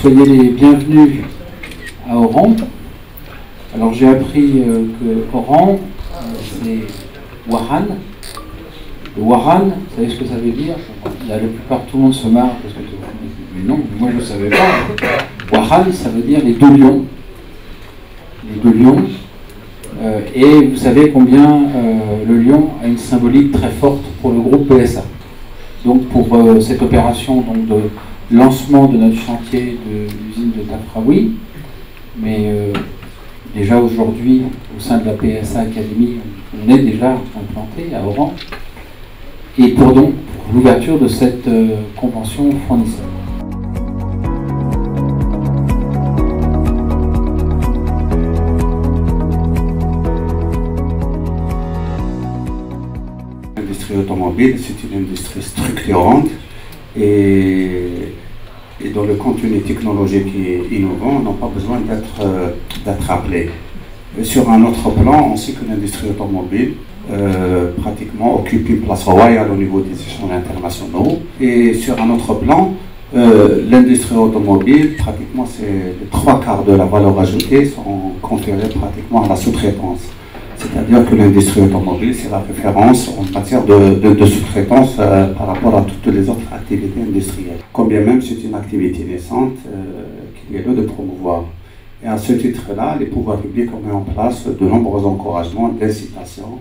Soyez les bienvenus à Oran. Alors j'ai appris que Oran, c'est Wahan. Le Wahan, vous savez ce que ça veut dire? La plupart, tout le monde se marre parce que mais non, moi je ne savais pas. Wahan, ça veut dire les deux lions. Les deux lions. Et vous savez combien le lion a une symbolique très forte pour le groupe PSA. Donc pour cette opération donc, de lancement de notre chantier de l'usine de Tafraoui, mais déjà aujourd'hui, au sein de la PSA Academy, on est déjà implanté à Oran, et pour l'ouverture de cette convention fournisseur. L'industrie automobile, c'est une industrie structurante et dans le contenu technologique et innovant, n'a pas besoin d'être appelé. Sur un autre plan, on sait que l'industrie automobile pratiquement occupe une place royale au niveau des échanges internationaux. Et sur un autre plan, l'industrie automobile, pratiquement c'est les 3/4 de la valeur ajoutée sont conférés pratiquement à la sous-traitance. C'est-à-dire que l'industrie automobile, c'est la référence en matière de sous-traitance par rapport à toutes les autres activités industrielles. Quand bien même c'est une activité naissante qu'il y a lieu de promouvoir. Et à ce titre-là, les pouvoirs publics ont mis en place de nombreux encouragements, d'incitations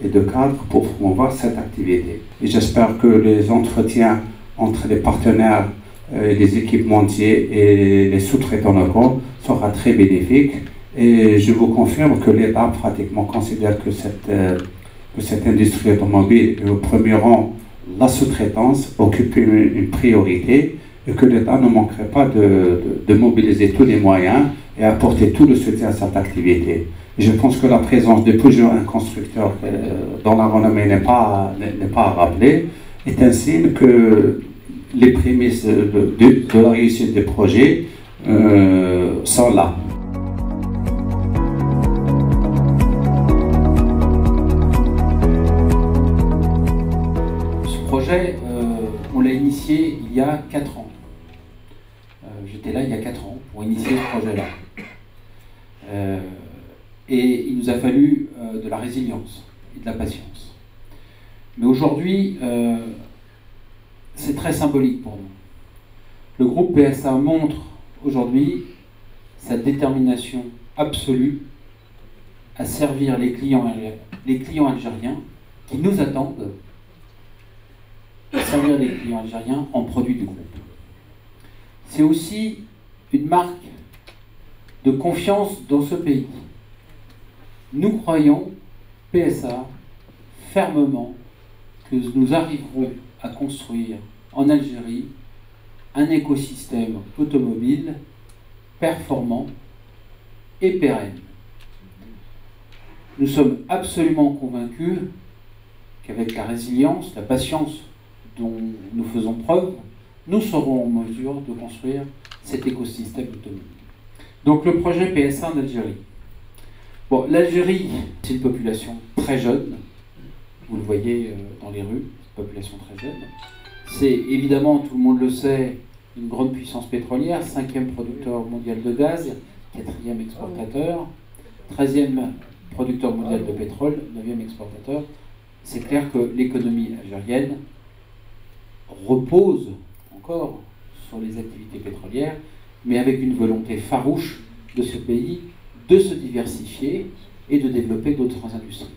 et de cadres pour promouvoir cette activité. Et j'espère que les entretiens entre les partenaires, les équipementiers et les sous-traitants locaux seront très bénéfiques. Et je vous confirme que l'État pratiquement considère que cette industrie automobile est au premier rang, la sous-traitance occupe une priorité et que l'État ne manquerait pas de mobiliser tous les moyens et apporter tout le soutien à cette activité. Et je pense que la présence de Peugeot, un constructeur dont la renommée n'est pas à rappeler, est un signe que les prémices de la réussite des projets sont là. On l'a initié il y a 4 ans. J'étais là il y a 4 ans pour initier ce projet-là. Et il nous a fallu de la résilience et de la patience. Mais aujourd'hui, c'est très symbolique pour nous. Le groupe PSA montre aujourd'hui sa détermination absolue à servir les clients algériens qui nous attendent, à servir les clients algériens en produits du groupe. C'est aussi une marque de confiance dans ce pays. Nous croyons, PSA, fermement que nous arriverons à construire en Algérie un écosystème automobile performant et pérenne. Nous sommes absolument convaincus qu'avec la résilience, la patience dont nous faisons preuve, nous serons en mesure de construire cet écosystème autonome. Donc le projet PSA en Algérie. Bon, l'Algérie, c'est une population très jeune, vous le voyez dans les rues, c'est une population très jeune. C'est évidemment, tout le monde le sait, une grande puissance pétrolière, 5e producteur mondial de gaz, 4e exportateur, 13e producteur mondial de pétrole, 9e exportateur. C'est clair que l'économie algérienne repose encore sur les activités pétrolières, mais avec une volonté farouche de ce pays de se diversifier et de développer d'autres industries.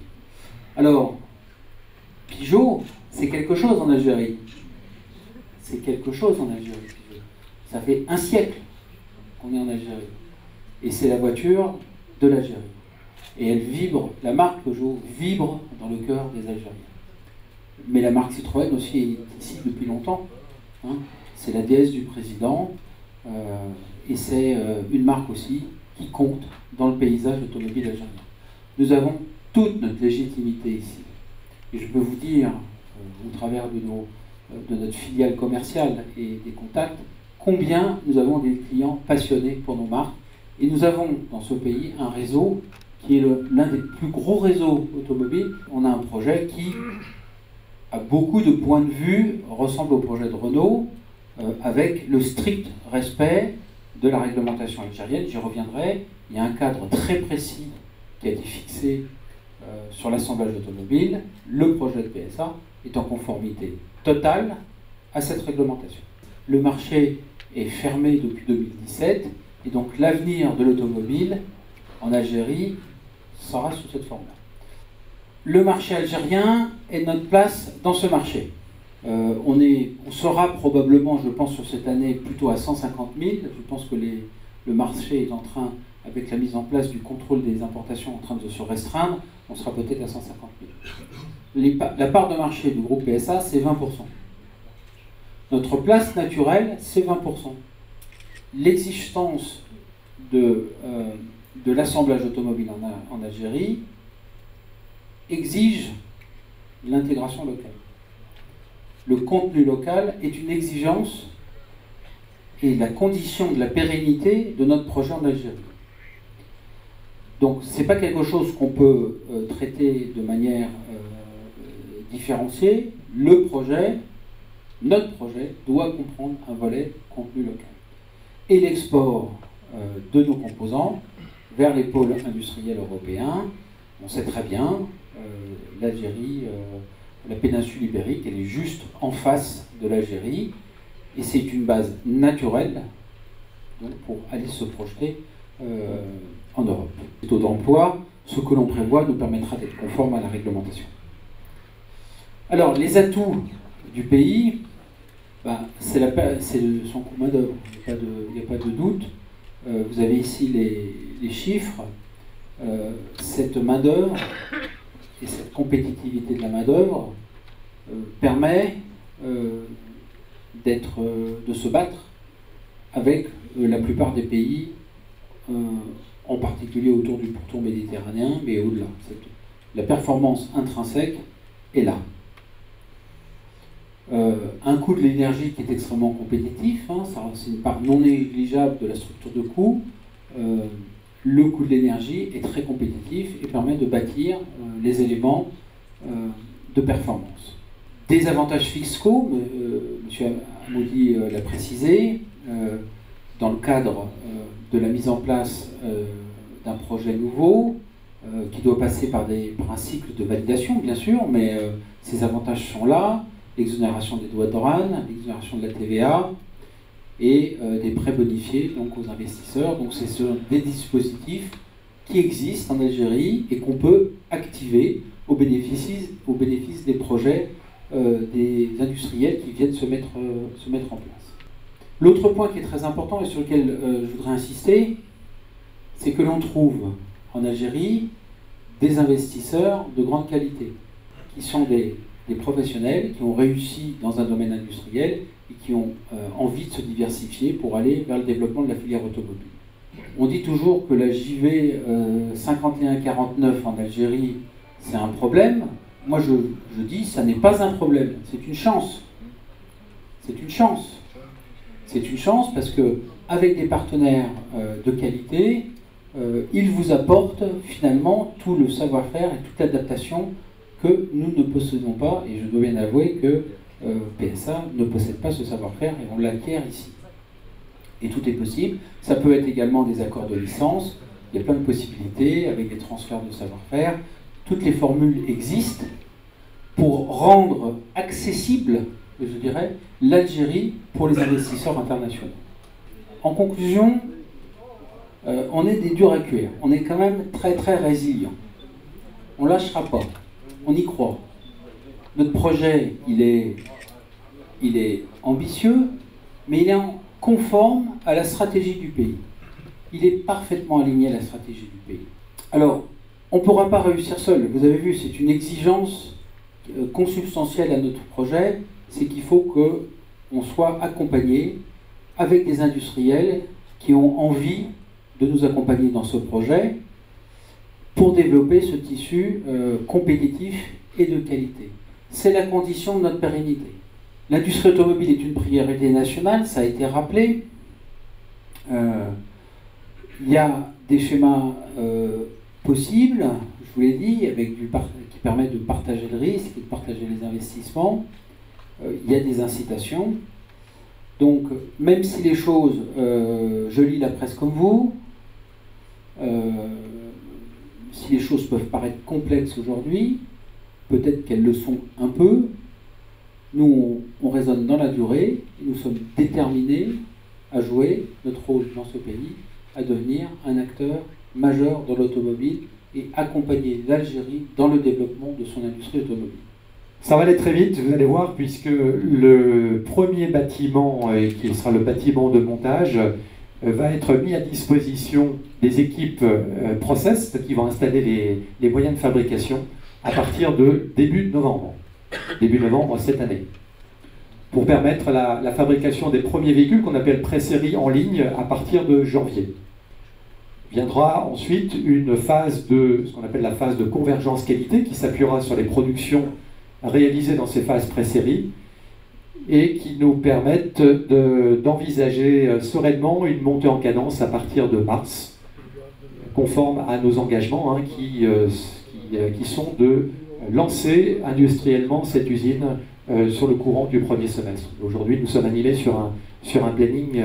Alors, Peugeot, c'est quelque chose en Algérie. C'est quelque chose en Algérie, Peugeot. Ça fait un siècle qu'on est en Algérie. Et c'est la voiture de l'Algérie. Et elle vibre, la marque Peugeot vibre dans le cœur des Algériens. Mais la marque Citroën aussi est ici depuis longtemps. Hein. C'est la déesse du président et c'est une marque aussi qui compte dans le paysage automobile algérien. Nous avons toute notre légitimité ici. Et je peux vous dire, au travers de notre filiale commerciale et des contacts, combien nous avons des clients passionnés pour nos marques. Et nous avons dans ce pays un réseau qui est l'un des plus gros réseaux automobiles. On a un projet qui à beaucoup de points de vue ressemble au projet de Renault, avec le strict respect de la réglementation algérienne, j'y reviendrai. Il y a un cadre très précis qui a été fixé sur l'assemblage automobile. Le projet de PSA est en conformité totale à cette réglementation. Le marché est fermé depuis 2017 et donc l'avenir de l'automobile en Algérie sera sous cette forme-là. Le marché algérien est notre place dans ce marché. On sera probablement, je pense, sur cette année plutôt à 150 000. Je pense que le marché est en train, avec la mise en place du contrôle des importations, en train de se restreindre. On sera peut-être à 150 000. La part de marché du groupe PSA, c'est 20%. Notre place naturelle, c'est 20%. L'existence de l'assemblage automobile en Algérie exige l'intégration locale. Le contenu local est une exigence et la condition de la pérennité de notre projet en Algérie. Donc, ce n'est pas quelque chose qu'on peut traiter de manière différenciée. Notre projet doit comprendre un volet contenu local. Et l'export de nos composants vers les pôles industriels européens, on sait très bien, l'Algérie, la péninsule ibérique, elle est juste en face de l'Algérie, et c'est une base naturelle donc, pour aller se projeter en Europe. Le taux d'emploi, ce que l'on prévoit, nous permettra d'être conforme à la réglementation. Alors, les atouts du pays, c'est son coût main-d'œuvre, il n'y a pas de doute. Vous avez ici les chiffres. Cette main-d'œuvre et cette compétitivité de la main-d'œuvre permet de se battre avec la plupart des pays, en particulier autour du pourtour méditerranéen, mais au-delà. La performance intrinsèque est là. Un coût de l'énergie qui est extrêmement compétitif, c'est une part non négligeable de la structure de coût. Le coût de l'énergie est très compétitif et permet de bâtir les éléments de performance. Des avantages fiscaux, M. Hamoudi l'a précisé, dans le cadre de la mise en place d'un projet nouveau, qui doit passer par un cycle de validation, bien sûr, mais ces avantages sont là, l'exonération des droits de douane, l'exonération de la TVA, et des prêts bonifiés donc, aux investisseurs. Donc ce sont des dispositifs qui existent en Algérie et qu'on peut activer au bénéfice des projets des industriels qui viennent se mettre en place. L'autre point qui est très important et sur lequel je voudrais insister, c'est que l'on trouve en Algérie des investisseurs de grande qualité, qui sont des professionnels qui ont réussi dans un domaine industriel et qui ont envie de se diversifier pour aller vers le développement de la filière automobile. On dit toujours que la JV 5149 en Algérie, c'est un problème. Moi, je dis, ça n'est pas un problème, c'est une chance. C'est une chance. C'est une chance parce que avec des partenaires de qualité, ils vous apportent finalement tout le savoir-faire et toute l'adaptation que nous ne possédons pas, et je dois bien avouer que PSA ne possède pas ce savoir-faire et on l'acquiert ici. Et tout est possible. Ça peut être également des accords de licence, il y a plein de possibilités avec des transferts de savoir-faire. Toutes les formules existent pour rendre accessible, je dirais, l'Algérie pour les investisseurs internationaux. En conclusion, on est des durs à cuire, on est quand même très très résilients. On ne lâchera pas. On y croit. Notre projet, il est ambitieux, mais il est conforme à la stratégie du pays. Il est parfaitement aligné à la stratégie du pays. Alors, on ne pourra pas réussir seul. Vous avez vu, c'est une exigence consubstantielle à notre projet, c'est qu'il faut qu'on soit accompagné avec des industriels qui ont envie de nous accompagner dans ce projet, pour développer ce tissu compétitif et de qualité. C'est la condition de notre pérennité. L'industrie automobile est une priorité nationale, ça a été rappelé. Il y a des schémas possibles, je vous l'ai dit, qui permettent de partager le risque et de partager les investissements. Il y a des incitations. Donc, même si les choses, je lis la presse comme vous, si les choses peuvent paraître complexes aujourd'hui, peut-être qu'elles le sont un peu, nous, on raisonne dans la durée, et nous sommes déterminés à jouer notre rôle dans ce pays, à devenir un acteur majeur dans l'automobile et accompagner l'Algérie dans le développement de son industrie automobile. Ça va aller très vite, vous allez voir, puisque le premier bâtiment, qui sera le bâtiment de montage, va être mis à disposition des équipes process qui vont installer les moyens de fabrication à partir de début novembre cette année, pour permettre la fabrication des premiers véhicules qu'on appelle pré-série en ligne à partir de janvier. Viendra ensuite une phase de, ce qu'on appelle la phase de convergence qualité, qui s'appuiera sur les productions réalisées dans ces phases pré-série et qui nous permettent d'envisager sereinement une montée en cadence à partir de mars, conforme à nos engagements qui sont de lancer industriellement cette usine sur le courant du premier semestre. Aujourd'hui, nous sommes animés sur un planning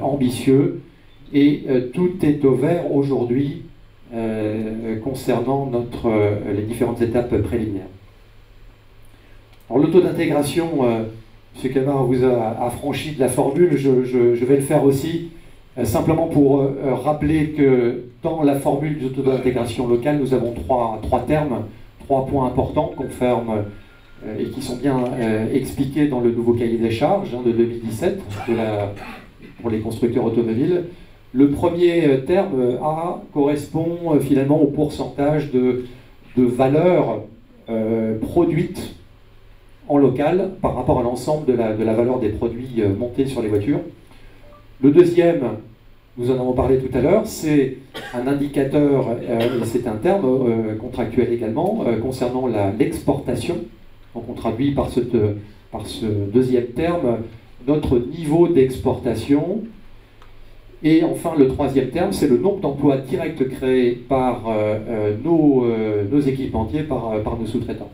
ambitieux et tout est au vert aujourd'hui concernant les différentes étapes préliminaires. Alors le taux d'intégration, M. Camara vous a affranchi de la formule, je vais le faire aussi, simplement pour rappeler que dans la formule du taux d'intégration locale, nous avons trois termes, 3 points importants qu'on ferme et qui sont bien expliqués dans le nouveau cahier des charges de 2017 pour les constructeurs automobiles. Le premier terme A correspond finalement au pourcentage de valeur produite en local par rapport à l'ensemble de la valeur des produits montés sur les voitures. Le deuxième, nous en avons parlé tout à l'heure, c'est un indicateur, et c'est un terme contractuel également, concernant l'exportation. Donc on traduit par ce deuxième terme notre niveau d'exportation. Et enfin, le troisième terme, c'est le nombre d'emplois directs créés par nos équipementiers, par nos sous-traitants.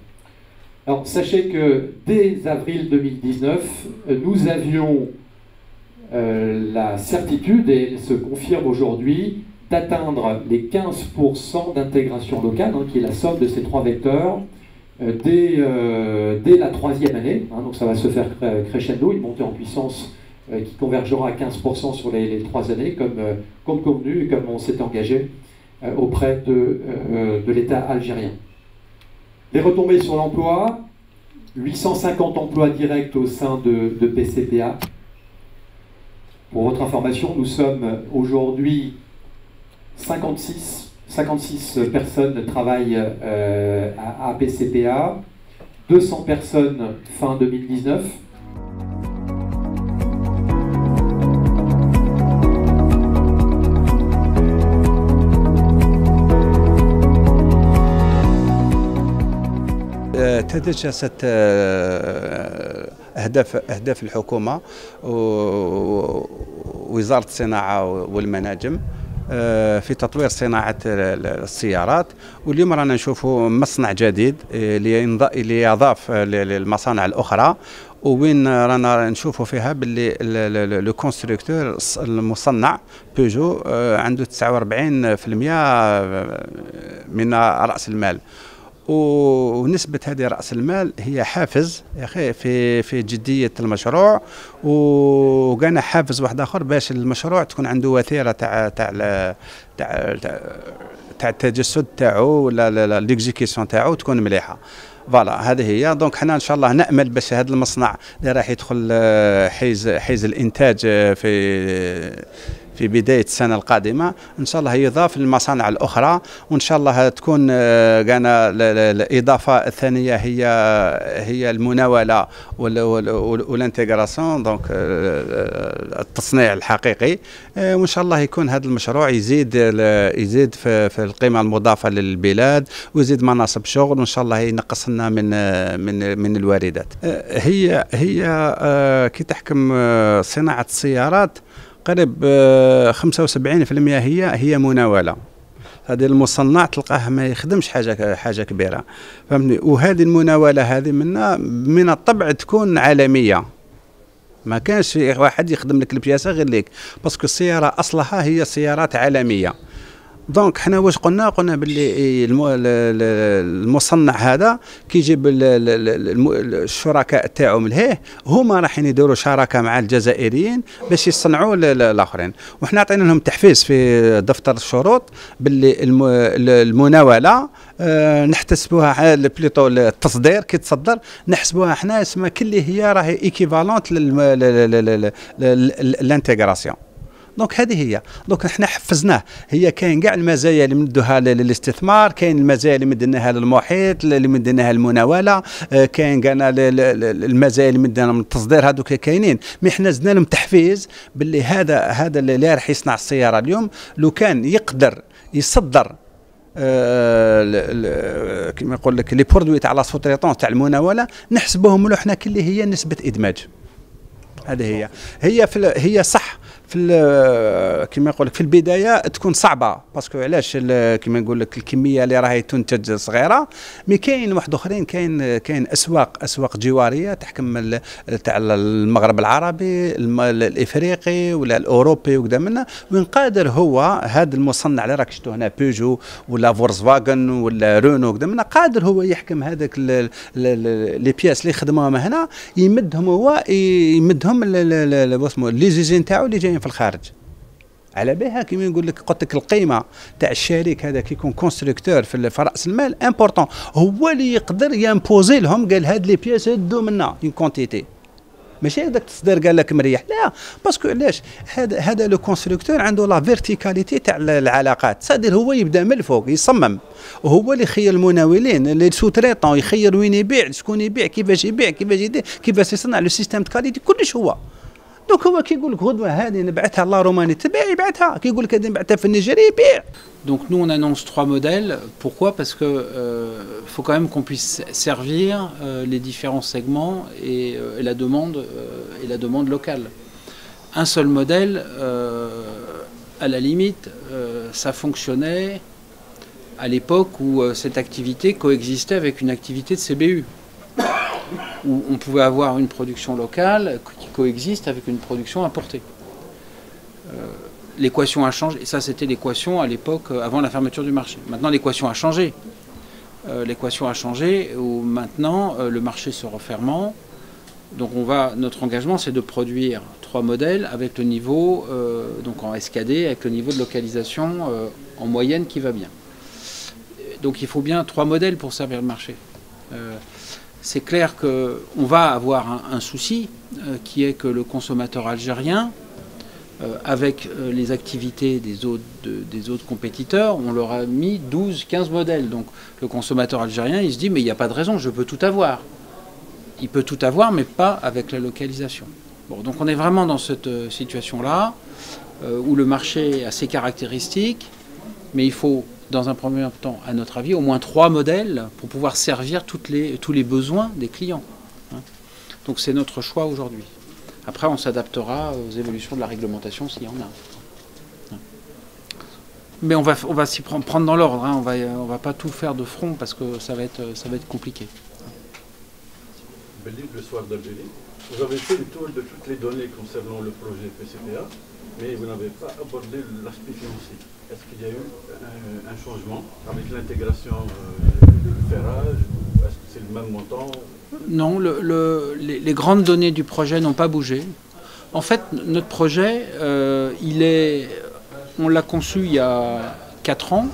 Alors, sachez que dès avril 2019, nous avions la certitude, et se confirme aujourd'hui, d'atteindre les 15% d'intégration locale, qui est la somme de ces 3 vecteurs, dès la 3e année. Donc ça va se faire crescendo, une montée en puissance qui convergera à 15% sur les 3 années, comme convenu et comme on s'est engagé auprès de l'État algérien. Les retombées sur l'emploi, 850 emplois directs au sein de PCPA. Pour votre information, nous sommes aujourd'hui 56 personnes travaillent à PCPA, 200 personnes fin 2019. تجسست أهداف الحكومة ووزارة الصناعة والمناجم في تطوير صناعة السيارات، واليوم رانا نشوفوا مصنع جديد اللي يضاف للمصانع الأخرى، وين رانا نشوفوا فيها باللي لو كونستركتور المصنع بيجو عنده 49% من رأس المال، ونسبة هذه رأس المال هي حافز يا أخي في جدية المشروع، وكان حافز واحد آخر باش المشروع تكون عنده وثيرة تاع التجسد تاعو ولا ليكزيكيسيون تاعو تكون مليحة. فوالا هذه هي. دونك حنا ان شاء الله نامل باش هذا المصنع اللي راح يدخل حيز الانتاج في بداية السنة القادمة إن شاء الله يضاف للمصانع الأخرى، وإن شاء الله تكون كان الإضافة الثانية هي المناولة والانتجراسيون، دونك التصنيع الحقيقي، وإن شاء الله يكون هذا المشروع يزيد في القيمة المضافة للبلاد ويزيد مناصب شغل، وإن شاء الله ينقص لنا من الواردات. هي كي تحكم صناعة السيارات قريب 75% هي مناولة. هذه المصنع تلقاه ما يخدمش حاجة كبيرة، فهمتني؟ وهذه المناولة هذه من الطبع تكون عالمية، ما كانش واحد يخدم لك البياسه غير ليك، باسكو السياره اصلها هي سيارات عالميه. دونك حنا واش قلنا باللي المصنع هذا كيجيب الشركاء تاعو من لهيه، هما رايحين يديروا شراكه مع الجزائريين باش يصنعوا الاخرين، وحنا عطينا لهم تحفيز في دفتر الشروط باللي المناوله نحتسبوها بليطو التصدير كي تصدر نحسبوها حنا اسمها كلي هي راهي ايكيفالونت للانتيغراسيون. دونك هذه هي، دونك احنا حفزناه، هي كاين كاع المزايا اللي مدوها للاستثمار، كاين المزايا اللي مديناها للمحيط، اللي مديناها المناوله، كاين كاع المزايا اللي مديناها من التصدير، هذوك كاينين، مي حنا زدنا لهم تحفيز باللي هذا اللي راح يصنع السياره اليوم لو كان يقدر يصدر كما يقول لك لي برودوي تاع لا سوتريطون تاع المناوله نحسبوهم له حنا كلي هي نسبه ادماج. هذه هي صح كما يقول لك في البدايه تكون صعبه، باسكو علاش كما نقول لك الكميه اللي راهي تنتج صغيره، مي كاين واحد اخرين، كاين اسواق جواريه تحكم تاع المغرب العربي الافريقي ولا الاوروبي وكذا منا، وين قادر هو هذا المصنع اللي راك شفتوا هنا بيجو ولا فولكسفاغن ولا رونو وكذا منا، قادر هو يحكم هذاك لي بياس اللي خدموهم هنا، يمدهم لي زيزين تاعو اللي جايين في الخارج. على بها كيما نقول لك، قلت لك القيمه تاع الشريك هذا كي يكون كونستركتور في راس المال امبورطون، هو اللي يقدر يمبوزي لهم، قال هاد لي بياس هدو منا اون كونتيتي، ماشي هذاك التصدير قال لك مريح، لا، باسكو علاش هذا لو كونستركتور عنده لا فيرتيكاليتي تاع العلاقات، صادر هو يبدا من الفوق يصمم، وهو اللي يخير المناولين لي سوتريطون، يخير وين يبيع، شكون يبيع، كيفاش يبيع، كيفاش يدير، كيفاش يصنع لو سيستيم دو كاليتي، كلش هو. دونك هو كيقول لك غدوه هذه نبعثها لا روماني تبيع يبعثها، كيقول لك هذه نبعثها في النيجيري يبيع. Donc nous on annonce 3 modèles. Pourquoi? Parce que faut quand même qu'on puisse servir les différents segments et la demande locale. Un seul modèle, à la limite, ça fonctionnait à l'époque où cette activité coexistait avec une activité de CBU. Où on pouvait avoir une production locale qui coexiste avec une production importée. L'équation a changé, et ça c'était l'équation à l'époque avant la fermeture du marché. Maintenant l'équation a changé. L'équation a changé où maintenant le marché se refermant. Donc notre engagement c'est de produire 3 modèles avec le niveau, donc en SKD, avec le niveau de localisation en moyenne qui va bien. Donc il faut bien 3 modèles pour servir le marché. C'est clair qu'on va avoir un souci qui est que le consommateur algérien, avec les activités des autres compétiteurs, on leur a mis 12-15 modèles. Donc le consommateur algérien, il se dit mais il n'y a pas de raison, je peux tout avoir. Il peut tout avoir, mais pas avec la localisation. Bon, donc on est vraiment dans cette situation-là, où le marché a ses caractéristiques, mais il faut, dans un premier temps, à notre avis, au moins 3 modèles pour pouvoir servir tous les besoins des clients. Donc c'est notre choix aujourd'hui. Après, on s'adaptera aux évolutions de la réglementation s'il y en a. Mais on va s'y prendre dans l'ordre, hein. On va pas tout faire de front parce que ça va être compliqué. Le soir d'Algérie, vous avez fait le tour de toutes les données concernant le projet PCPA, mais vous n'avez pas abordé l'aspect financier. Est-ce qu'il y a eu un changement avec l'intégration du ferrage? Est-ce que c'est le même montant? Non, les grandes données du projet n'ont pas bougé. En fait, notre projet, on l'a conçu il y a 4 ans.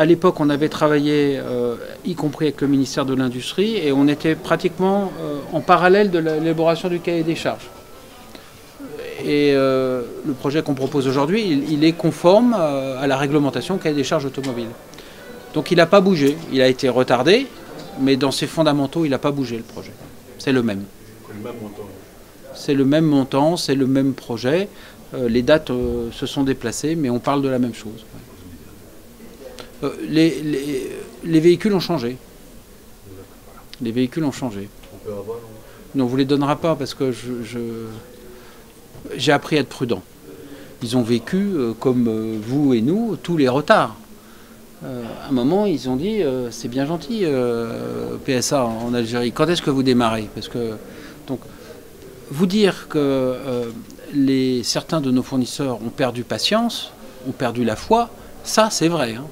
À l'époque, on avait travaillé, y compris avec le ministère de l'Industrie, et on était pratiquement en parallèle de l'élaboration du cahier des charges. Et le projet qu'on propose aujourd'hui, il est conforme à la réglementation cahier des charges automobiles. Donc il n'a pas bougé, il a été retardé, mais dans ses fondamentaux, il n'a pas bougé le projet. C'est le même. C'est le même montant, c'est le même projet. Les dates se sont déplacées, mais on parle de la même chose. Les véhicules ont changé. Les véhicules ont changé. Non, on ne vous les donnera pas parce que j'ai appris à être prudent. Ils ont vécu, comme vous et nous, tous les retards. À un moment, ils ont dit c'est bien gentil, PSA en Algérie. Quand est-ce que vous démarrez? Parce que donc vous dire que certains de nos fournisseurs ont perdu patience, ont perdu la foi, ça c'est vrai. Hein.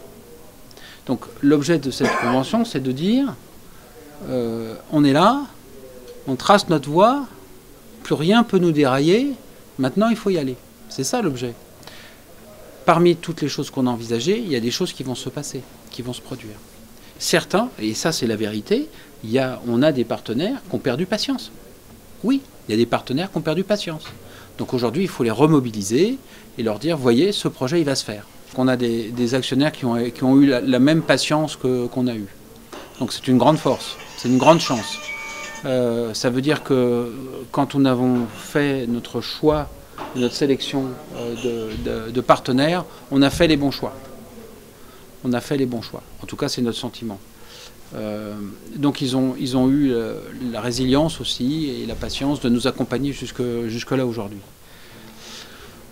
Donc l'objet de cette convention, c'est de dire, on est là, on trace notre voie, plus rien peut nous dérailler, maintenant il faut y aller. C'est ça l'objet. Parmi toutes les choses qu'on a envisagées, il y a des choses qui vont se passer, qui vont se produire. Certains, et ça c'est la vérité, on a des partenaires qui ont perdu patience. Oui, il y a des partenaires qui ont perdu patience. Donc aujourd'hui, il faut les remobiliser et leur dire, voyez, ce projet, il va se faire. On a des actionnaires qui ont eu la même patience qu'on a eu. Donc c'est une grande force, c'est une grande chance. Ça veut dire que quand nous avons fait notre choix, notre sélection de partenaires, on a fait les bons choix. On a fait les bons choix. En tout cas, c'est notre sentiment. Donc ils ont eu la résilience aussi et la patience de nous accompagner jusque là aujourd'hui.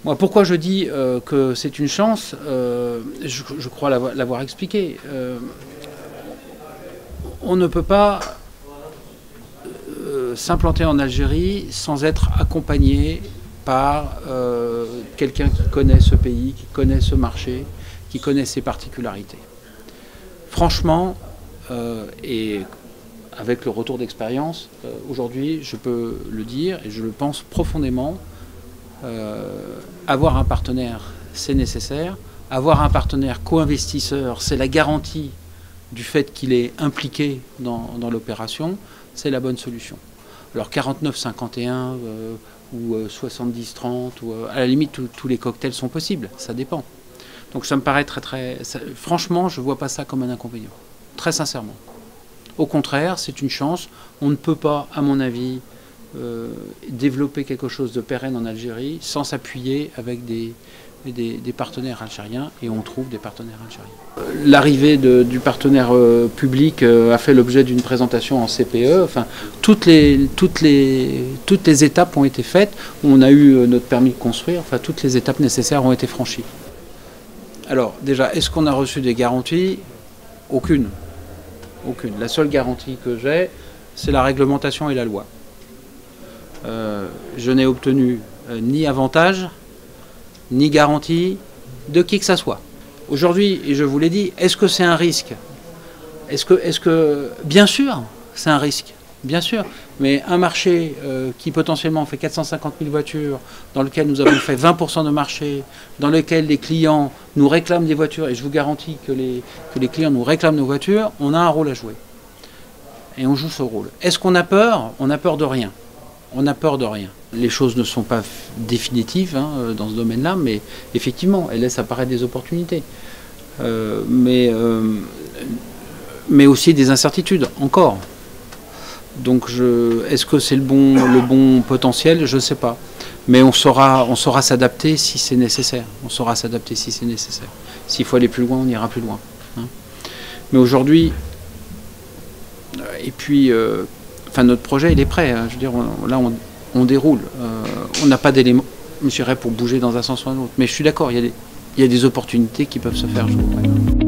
Moi, pourquoi je dis que c'est une chance, je crois l'avoir expliqué. On ne peut pas s'implanter en Algérie sans être accompagné par quelqu'un qui connaît ce pays, qui connaît ce marché, qui connaît ses particularités. Franchement, et avec le retour d'expérience, aujourd'hui, je peux le dire et je le pense profondément, avoir un partenaire, c'est nécessaire. Avoir un partenaire co-investisseur, c'est la garantie du fait qu'il est impliqué dans l'opération, c'est la bonne solution. Alors 49-51 ou 70-30, à la limite, tous les cocktails sont possibles, ça dépend. Donc ça me paraît franchement, je ne vois pas ça comme un inconvénient. Très sincèrement. Au contraire, c'est une chance. On ne peut pas, à mon avis, développer quelque chose de pérenne en Algérie sans s'appuyer avec des partenaires algériens, et on trouve des partenaires algériens. L'arrivée du partenaire public a fait l'objet d'une présentation en CPE. Enfin, toutes les étapes ont été faites. On a eu notre permis de construire. Enfin, toutes les étapes nécessaires ont été franchies. Alors, déjà, est-ce qu'on a reçu des garanties? Aucune. Aucune. La seule garantie que j'ai, c'est la réglementation et la loi. Je n'ai obtenu ni avantage, ni garantie de qui que ça soit. Aujourd'hui, et je vous l'ai dit, est-ce que c'est un risque? Est-ce que bien sûr, c'est un risque. Bien sûr, mais un marché qui potentiellement fait 450 000 voitures, dans lequel nous avons fait 20% de marché, dans lequel les clients nous réclament des voitures, et je vous garantis que les clients nous réclament nos voitures, on a un rôle à jouer. Et on joue ce rôle. Est-ce qu'on a peur? On a peur de rien. On a peur de rien. Les choses ne sont pas définitives dans ce domaine-là, mais effectivement, elles laissent apparaître des opportunités. Mais aussi des incertitudes, encore. Donc, est-ce que c'est le bon potentiel? Je ne sais pas. Mais on saura s'adapter si c'est nécessaire. On saura s'adapter si c'est nécessaire. S'il faut aller plus loin, on ira plus loin. Mais aujourd'hui, et puis, notre projet, il est prêt. Je veux dire, là, on déroule. On n'a pas d'éléments, je dirais, pour bouger dans un sens ou un autre. Mais je suis d'accord, il y a des opportunités qui peuvent se faire, je vous crois.